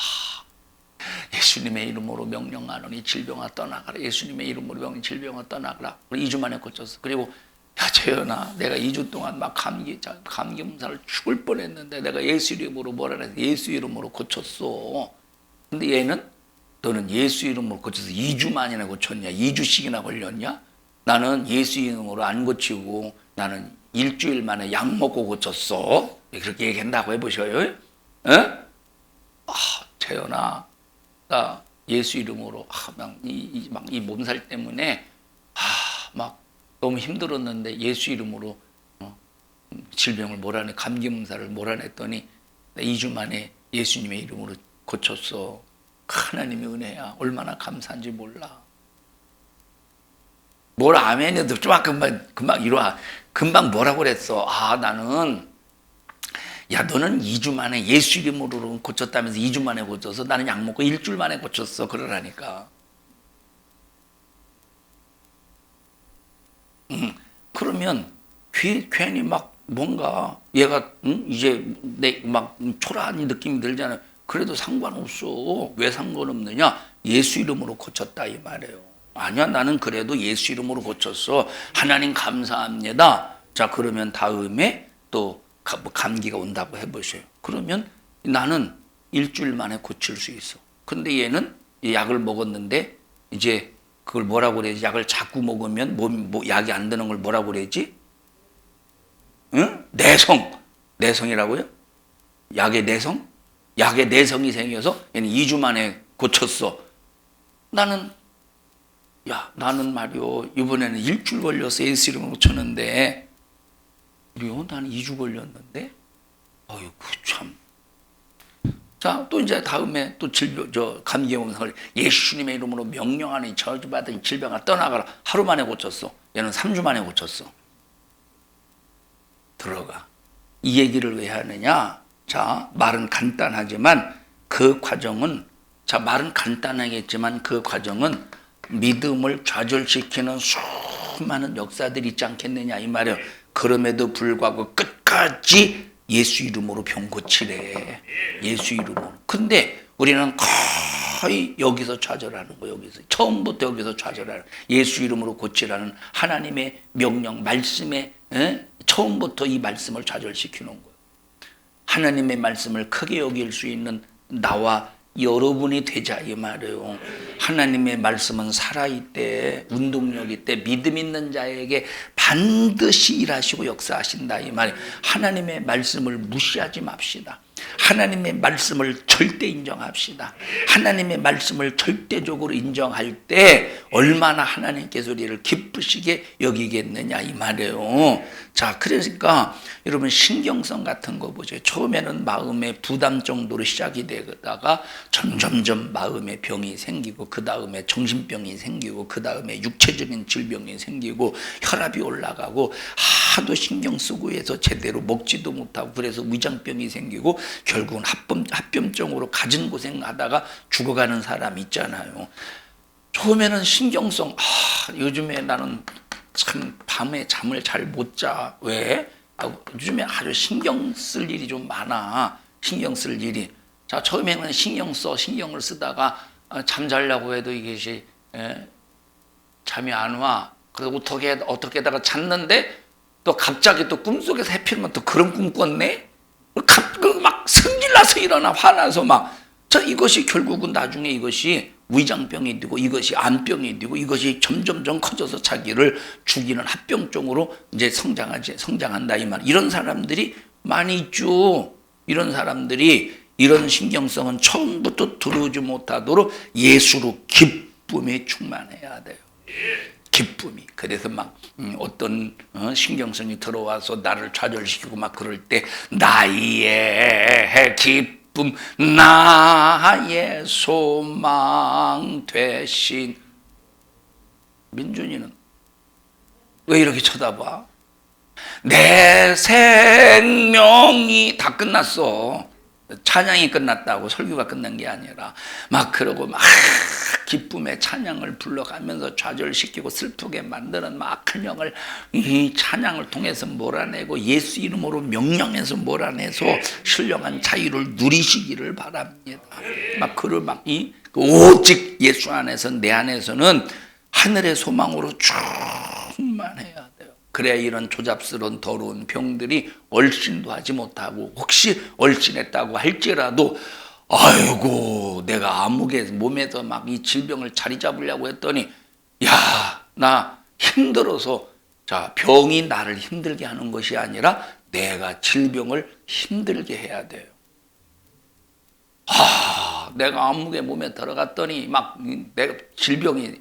예수님의 이름으로 명령하노니 질병아 떠나가라. 예수님의 이름으로 명령 질병아 떠나가라. 2주 만에 고쳤어. 그리고 야 재현아, 내가 2주 동안 막 감기 몸살을 죽을 뻔했는데 내가 예수 이름으로 몰아내서 예수 이름으로 고쳤어. 근데 얘는, 너는 예수 이름으로 고쳐서 2주 만이나 고쳤냐? 2주씩이나 걸렸냐? 나는 예수 이름으로 안 고치고 나는 일주일 만에 약 먹고 고쳤어. 그렇게 얘기한다고 해보셔요. 재현아, 나 예수 이름으로 이 몸살 때문에 막 너무 힘들었는데 예수 이름으로 질병을 몰아내, 감기 몸살을 몰아냈더니 2주 만에 예수님의 이름으로 고쳤어. 하나님의 은혜야. 얼마나 감사한지 몰라. 뭘 아멘해도 좀 금방 이러와. 금방 뭐라고 그랬어? 나는, 야, 너는 2주 만에 예수 이름으로 고쳤다면서 2주 만에 고쳐서 나는 약 먹고 일주일 만에 고쳤어. 그러라니까. 그러면 괜히 막 뭔가 얘가 이제 막 초라한 느낌이 들잖아요. 그래도 상관없어. 왜 상관없느냐? 예수 이름으로 고쳤다 이 말이에요. 아니야, 나는 그래도 예수 이름으로 고쳤어. 하나님 감사합니다. 자, 그러면 다음에 또 감기가 온다고 해보세요. 그러면 나는 일주일 만에 고칠 수 있어. 근데 얘는 약을 먹었는데 이제 그걸 뭐라고 그래야지? 약을 자꾸 먹으면 약이 안 되는 걸 뭐라고 그래야지? 내성이라고요? 약의 내성? 약의 내성이 생겨서 얘는 2주 만에 고쳤어. 나는 말이요, 이번에는 일주일 걸려서 예수 이름으로 고쳤는데, 그래요? 나는 2주 걸렸는데? 어이구, 참. 자, 또 이제 다음에 또 감기 몸살을 예수님의 이름으로 명령하니 저주받은 질병아 떠나가라. 하루 만에 고쳤어. 얘는 3주 만에 고쳤어. 들어가. 이 얘기를 왜 하느냐? 자, 말은 간단하지만 그 과정은, 말은 간단하겠지만 그 과정은 믿음을 좌절시키는 수많은 역사들이 있지 않겠느냐 이 말이에요. 그럼에도 불구하고 끝까지 예수 이름으로 병 고치래. 예수 이름으로. 근데 우리는 거의 여기서 좌절하는 거예요. 처음부터 여기서 좌절하는, 예수 이름으로 고치라는 하나님의 명령, 말씀에 처음부터 이 말씀을 좌절시키는 거예요. 하나님의 말씀을 크게 여길 수 있는 나와 여러분이 되자 이 말이에요. 하나님의 말씀은 살아있대, 운동력 있대, 믿음 있는 자에게 반드시 일하시고 역사하신다 이 말이에요. 하나님의 말씀을 무시하지 맙시다. 하나님의 말씀을 절대 인정합시다. 하나님의 말씀을 절대적으로 인정할 때 얼마나 하나님께서 우리를 기쁘시게 여기겠느냐 이 말이에요. 자, 그러니까 여러분 신경성 같은 거 보죠. 처음에는 마음의 부담 정도로 시작이 되다가 점점점 마음의 병이 생기고 그 다음에 정신병이 생기고 그 다음에 육체적인 질병이 생기고 혈압이 올라가고 하도 신경 쓰고 해서 제대로 먹지도 못하고 그래서 위장병이 생기고 결국은 합병증으로 가진 고생하다가 죽어가는 사람 있잖아요. 처음에는 신경성, 요즘에 나는 참 밤에 잠을 잘 못 자. 왜? 요즘에 아주 신경 쓸 일이 좀 많아. 신경 쓸 일이. 자, 처음에는 신경을 쓰다가 잠자려고 해도 이것이 잠이 안 와. 그래서 어떻게다가 잤는데 또 갑자기 또 꿈속에서 해필이면 또 그런 꿈 꿨네? 막 승질나서 일어나, 화나서 막. 자, 이것이 결국은 나중에 이것이 위장병이 되고 이것이 암병이 되고 이것이 점점점 커져서 자기를 죽이는 합병증으로 이제 성장한다 이 말. 이런 사람들이 많이 있죠. 이런 사람들이 이런 신경성은 처음부터 들어오지 못하도록 예수로 기쁨이 충만해야 돼요. 기쁨이. 그래서 막 어떤 신경성이 들어와서 나를 좌절시키고 막 그럴 때 나의 기쁨 나의 소망 되신. 민준이는 왜 이렇게 쳐다봐? 내 생명이 다 끝났어. 찬양이 끝났다고 설교가 끝난 게 아니라 막 그러고 막 기쁨의 찬양을 불러가면서 좌절시키고 슬프게 만드는 막 악한 이 찬양을 통해서 몰아내고 예수 이름으로 명령해서 몰아내서 신령한 자유를 누리시기를 바랍니다. 오직 예수 안에서 내 안에서는 하늘의 소망으로 충만해야 돼요. 그래야 이런 조잡스러운 더러운 병들이 얼씬도 하지 못하고 혹시 얼씬했다고 할지라도 아이고 내가 아무개 몸에서 막 이 질병을 자리 잡으려고 했더니 야, 나 힘들어서. 자, 병이 나를 힘들게 하는 것이 아니라 내가 질병을 힘들게 해야 돼요. 내가 아무개 몸에 들어갔더니 막 내가 질병이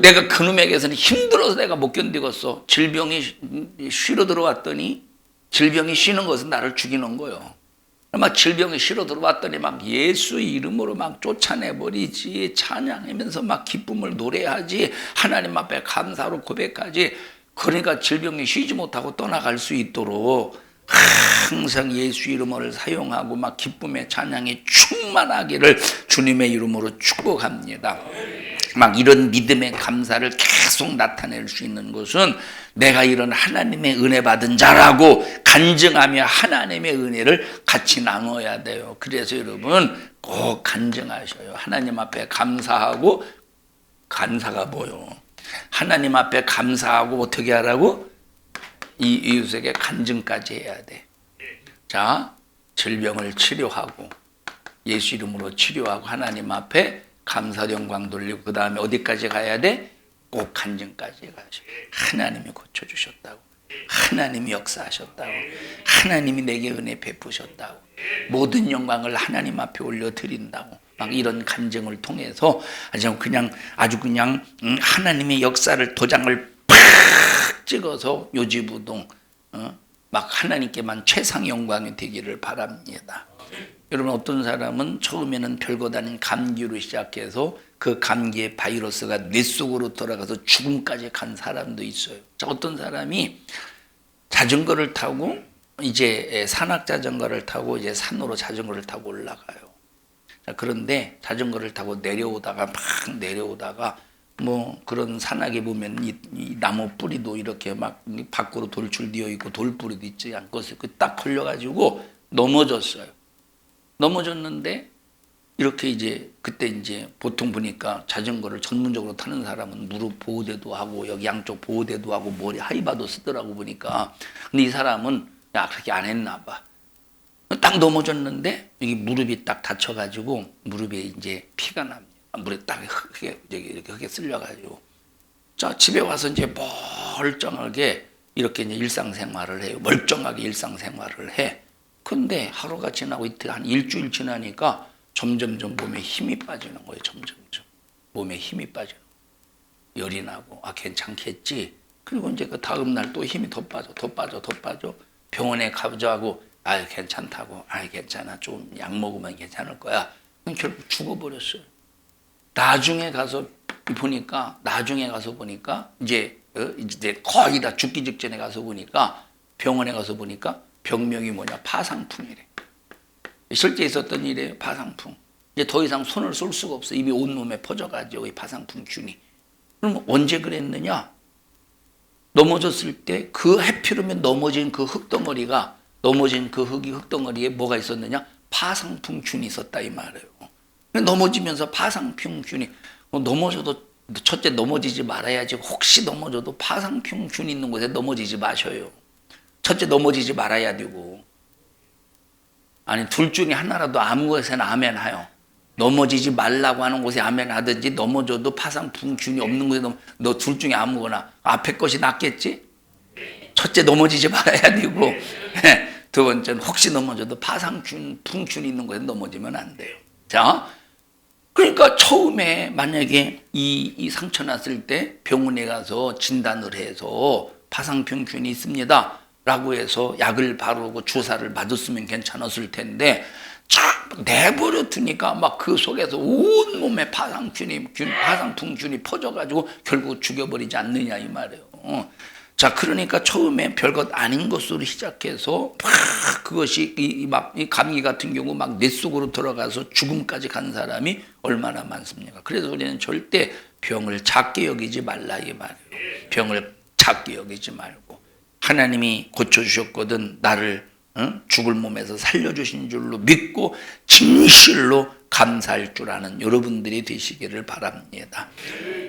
내가 그놈에게서는 힘들어서 내가 못 견디겠어. 질병이 쉬러 들어왔더니 질병이 쉬는 것은 나를 죽이는 거예요. 막 질병이 쉬러 들어왔더니 막 예수 이름으로 막 쫓아내버리지. 찬양하면서 막 기쁨을 노래하지. 하나님 앞에 감사로 고백하지. 그러니까 질병이 쉬지 못하고 떠나갈 수 있도록 항상 예수 이름을 사용하고 막 기쁨의 찬양이 충만하기를 주님의 이름으로 축복합니다. 막 이런 믿음의 감사를 계속 나타낼 수 있는 것은 내가 이런 하나님의 은혜 받은 자라고 간증하며 하나님의 은혜를 같이 나눠야 돼요. 그래서 여러분 꼭 간증하셔요. 하나님 앞에 감사하고. 감사가 뭐요? 하나님 앞에 감사하고 어떻게 하라고? 이웃에게 간증까지 해야 돼. 자, 질병을 치료하고 예수 이름으로 치료하고 하나님 앞에 감사 영광 돌리고 그 다음에 어디까지 가야 돼? 꼭 간증까지 가셔. 하나님이 고쳐주셨다고. 하나님이 역사하셨다고. 하나님이 내게 은혜 베푸셨다고. 모든 영광을 하나님 앞에 올려드린다고. 막 이런 간증을 통해서 아주 그냥 하나님의 역사를 도장을 팍 찍어서 요지부동 막 하나님께만 최상 영광이 되기를 바랍니다. 여러분 어떤 사람은 처음에는 별것 아닌 감기로 시작해서 그 감기의 바이러스가 뇌 속으로 들어가서 죽음까지 간 사람도 있어요. 자, 어떤 사람이 자전거를 타고 이제 산악 자전거를 타고 이제 산으로 자전거를 타고 올라가요. 자, 그런데 자전거를 타고 내려오다가 뭐 그런 산악에 보면 이 나무 뿌리도 이렇게 막 밖으로 돌출되어 있고 돌뿌리도 있지 않고 딱 걸려가지고 넘어졌어요. 넘어졌는데 이렇게 이제 그때 이제 보통 보니까 자전거를 전문적으로 타는 사람은 무릎 보호대도 하고 여기 양쪽 보호대도 하고 머리 하이바도 쓰더라고 보니까. 근데 이 사람은 그렇게 안 했나 봐. 딱 넘어졌는데 여기 무릎이 딱 다쳐가지고 무릎에 이제 피가 납니다. 물에 딱 흙에 이렇게 흙에 쓸려가지고 자 집에 와서 이제 멀쩡하게 이렇게 이제 일상생활을 해요. 멀쩡하게 일상생활을 해. 근데 하루가 지나고 이틀 한 일주일 지나니까 점점점 몸에 힘이 빠지는 거예요. 점점점 몸에 힘이 빠지는 거예요. 열이 나고 괜찮겠지. 그리고 이제 그 다음 날 또 힘이 더 빠져. 병원에 가자고 괜찮다고. 괜찮아. 좀 약 먹으면 괜찮을 거야. 결국 죽어버렸어요. 나중에 가서 보니까 이제 거의 다 죽기 직전에 가서 보니까 병원에 가서 보니까 병명이 뭐냐? 파상풍이래. 실제 있었던 일이에요. 파상풍. 이제 더 이상 손을 쏠 수가 없어. 입이 온몸에 퍼져가지고 이 파상풍균이. 그럼 언제 그랬느냐? 넘어졌을 때 그 해피로면 넘어진 그 흙덩어리가 넘어진 그 흙덩어리에 뭐가 있었느냐? 파상풍균이 있었다 이 말이에요. 넘어지면서 파상풍균이 넘어져도 첫째 넘어지지 말아야지. 혹시 넘어져도 파상풍균이 있는 곳에 넘어지지 마셔요. 첫째 넘어지지 말아야 되고 둘 중에 하나라도 아무 곳에나 아멘하여. 넘어지지 말라고 하는 곳에 아멘하든지 넘어져도 파상풍균이 없는 곳에 너 둘 중에 아무거나 앞에 것이 낫겠지? 첫째 넘어지지 말아야 되고 두 번째는 혹시 넘어져도 파상풍균이 있는 곳에 넘어지면 안 돼요. 자, 그러니까 처음에 만약에 이 상처 났을 때 병원에 가서 진단을 해서 파상풍균이 있습니다 라고 해서 약을 바르고 주사를 맞았으면 괜찮았을 텐데 내버려 두니까 막 그 속에서 온몸에 파상풍균이 퍼져가지고 결국 죽여버리지 않느냐 이 말이에요. 자, 그러니까 처음에 별것 아닌 것으로 시작해서 막 그것이 이 감기 같은 경우 막 뇌 속으로 들어가서 죽음까지 간 사람이 얼마나 많습니까? 그래서 우리는 절대 병을 작게 여기지 말라 이 말이에요. 병을 작게 여기지 말고 하나님이 고쳐주셨거든 나를 죽을 몸에서 살려주신 줄로 믿고 진실로 감사할 줄 아는 여러분들이 되시기를 바랍니다.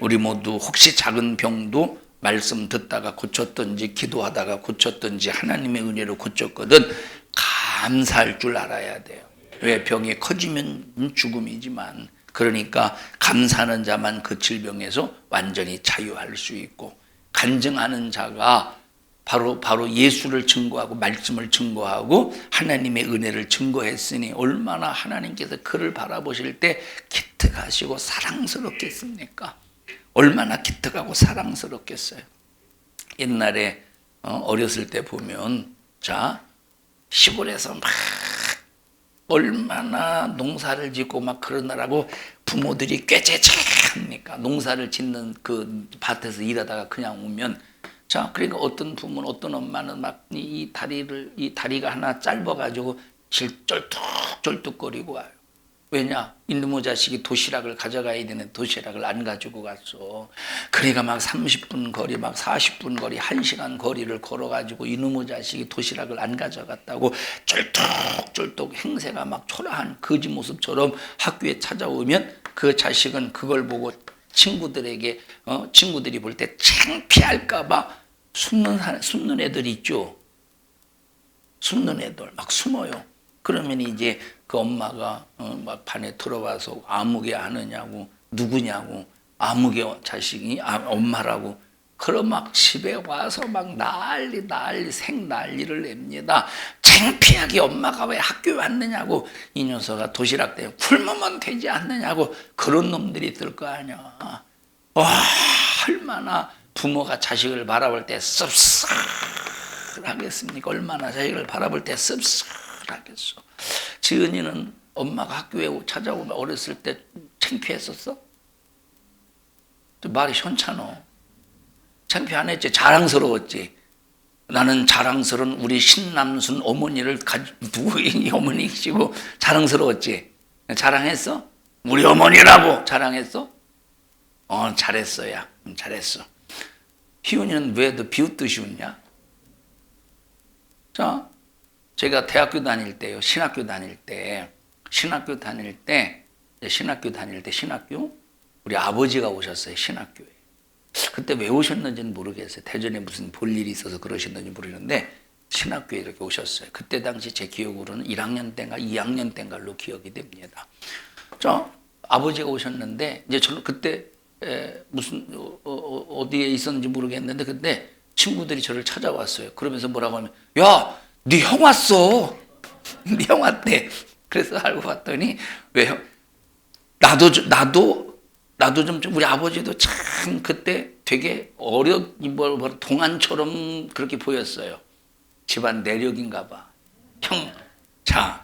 우리 모두 혹시 작은 병도 말씀 듣다가 고쳤든지 기도하다가 고쳤든지 하나님의 은혜로 고쳤거든 감사할 줄 알아야 돼요. 왜? 병이 커지면 죽음이지만 그러니까 감사하는 자만 그 질병에서 완전히 자유할 수 있고 간증하는 자가 바로 예수를 증거하고 말씀을 증거하고 하나님의 은혜를 증거했으니 얼마나 하나님께서 그를 바라보실 때 기특하시고 사랑스럽겠습니까? 얼마나 기특하고 사랑스럽겠어요. 옛날에 어렸을 때 보면 시골에서 막 얼마나 농사를 짓고 막 그러느라고 부모들이 꾀죄죄합니까? 농사를 짓는 그 밭에서 일하다가 그냥 오면 그러니까 어떤 부모는 어떤 엄마는 막 이 다리가 하나 짧아가지고 쩔뚝쩔뚝거리고 와요. 왜냐? 이놈의 자식이 도시락을 가져가야 되는 도시락을 안 가지고 갔어. 그러니까 막 30분 거리, 막 40분 거리, 1시간 거리를 걸어가지고 이놈의 자식이 도시락을 안 가져갔다고 쩔뚝쩔뚝 행세가 막 초라한 거지 모습처럼 학교에 찾아오면 그 자식은 그걸 보고 친구들에게 친구들이 볼 때 창피할까봐 숨는 애들 있죠. 숨는 애들 막 숨어요. 그러면 이제 그 엄마가 막 반에 들어와서 아무개 아느냐고 누구냐고 아무개 자식이 엄마라고 그럼 막 집에 와서 막 난리 생난리를 냅니다. 창피하게 엄마가 왜 학교에 왔느냐고 이 녀석아 도시락 때문에 굶으면 되지 않느냐고 그런 놈들이 있을 거 아니야. 와 얼마나 부모가 자식을 바라볼 때 씁쓸하겠습니까? 얼마나 자식을 바라볼 때 씁쓸하겠어. 지은이는 엄마가 학교에 찾아오면 어렸을 때 창피했었어? 말이 현찮어. 창피 안 했지? 자랑스러웠지? 나는 자랑스러운 우리 신남순 어머니를 두고 이 어머니시고 자랑스러웠지? 자랑했어? 우리 어머니라고 자랑했어? 잘했어야. 잘했어. 희훈이는 왜 너 비웃듯이 웃냐? 자, 제가 대학교 다닐 때요, 신학교 다닐 때 우리 아버지가 오셨어요, 신학교에. 그때 왜 오셨는지는 모르겠어요. 대전에 무슨 볼 일이 있어서 그러셨는지 모르겠는데 신학교에 이렇게 오셨어요. 그때 당시 제 기억으로는 1학년 때인가 2학년 때인가로 기억이 됩니다. 저 아버지가 오셨는데 이제 저는 그때 무슨 어디에 있었는지 모르겠는데 그때 친구들이 저를 찾아왔어요. 그러면서 뭐라고 하면 야, 네 형 왔어. 네 형 왔대. 그래서 알고 봤더니 왜요? 나도 좀 우리 아버지도 참 그때 되게 동안처럼 그렇게 보였어요. 집안 내력인가 봐. 형, 자,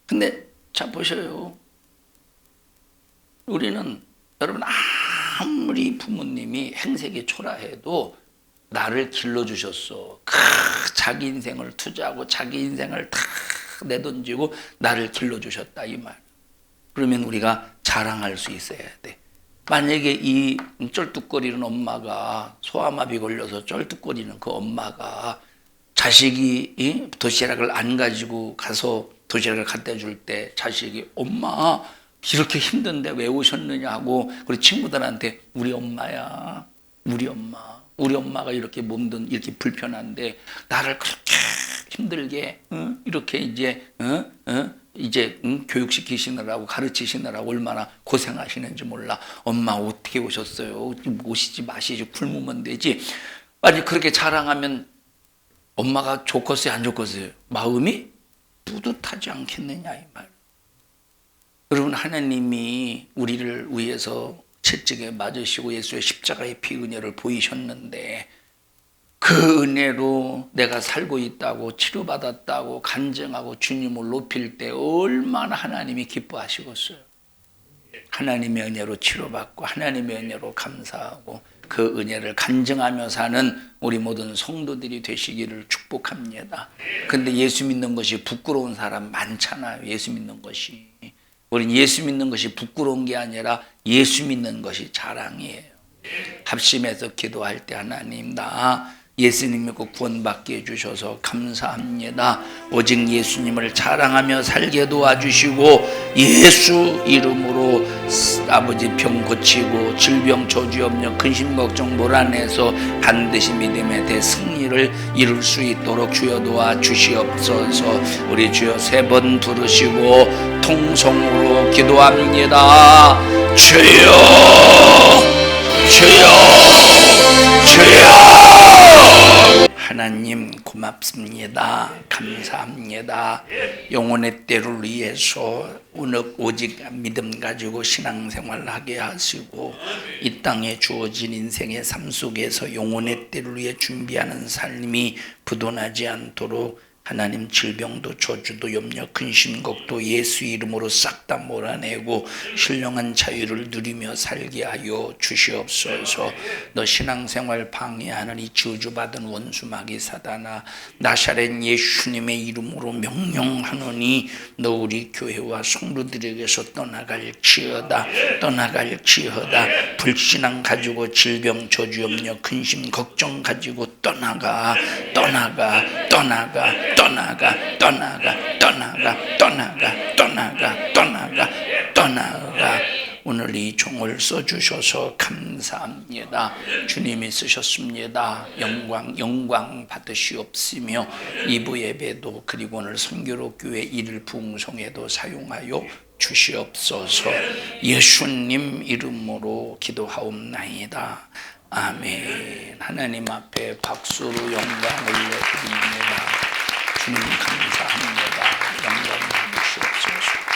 근데 자 보셔요. 우리는 여러분 아무리 부모님이 행색이 초라해도 나를 길러주셨어. 자기 인생을 투자하고 자기 인생을 다 내던지고 나를 길러주셨다 이 말. 그러면 우리가 자랑할 수 있어야 돼. 만약에 이 쩔뚝거리는 엄마가 소아마비 걸려서 쩔뚝거리는 그 엄마가 자식이 도시락을 안 가지고 가서 도시락을 갖다 줄 때 자식이 엄마 이렇게 힘든데 왜 오셨느냐 하고 우리 친구들한테 우리 엄마야, 우리 엄마가 이렇게 몸도 이렇게 불편한데 나를 그렇게 힘들게 이렇게 이제 교육시키시느라고 가르치시느라고 얼마나 고생하시는지 몰라. 엄마 어떻게 오셨어요? 오시지 마시지 굶으면 되지. 아니 그렇게 자랑하면 엄마가 좋겠어요 안 좋겠어요? 마음이 뿌듯하지 않겠느냐 이 말. 여러분 하나님이 우리를 위해서 채찍에 맞으시고 예수의 십자가의 피 은혜를 보이셨는데 그 은혜로 내가 살고 있다고 치료받았다고 간증하고 주님을 높일 때 얼마나 하나님이 기뻐하시겠어요. 하나님의 은혜로 치료받고 하나님의 은혜로 감사하고 그 은혜를 간증하며 사는 우리 모든 성도들이 되시기를 축복합니다. 근데 예수 믿는 것이 부끄러운 사람 많잖아요. 예수 믿는 것이. 우린 예수 믿는 것이 부끄러운 게 아니라 예수 믿는 것이 자랑이에요. 합심해서 기도할 때 하나님 나 예수님 믿고 구원받게 해주셔서 감사합니다. 오직 예수님을 자랑하며 살게 도와주시고 예수 이름으로 아버지 병 고치고 질병 저주 없는 근심 걱정 몰아내서 반드시 믿음의 대승리를 이룰 수 있도록 주여 도와주시옵소서. 우리 주여 세 번 부르시고 통성으로 기도합니다. 주여 주여 주여. 하나님 고맙습니다. 감사합니다. 영혼의 때를 위해서 오직 믿음 가지고 신앙생활하게 하시고 이 땅에 주어진 인생의 삶 속에서 영혼의 때를 위해 준비하는 삶이 부도나지 않도록 하나님 질병도 저주도 염려 근심 걱도 예수 이름으로 싹 다 몰아내고 신령한 자유를 누리며 살게 하여 주시옵소서. 너 신앙생활 방해하는 이 저주받은 원수 마귀 사단아 나사렛 예수님의 이름으로 명령하노니 너 우리 교회와 성도들에게서 떠나갈지어다. 불신앙 가지고 질병 저주 염려 근심 걱정 가지고 떠나가. 오늘 이 종을 써주셔서 감사합니다. 주님이 쓰셨습니다. 영광 받으시옵으며 2부 예배도 그리고 오늘 선교로 교회 일일 부흥성에도 사용하여 주시옵소서. 예수님 이름으로 기도하옵나이다. 아멘. 하나님 앞에 박수로 영광 올려드립니다. 주님 감사합니다. 영광 받으시옵소서.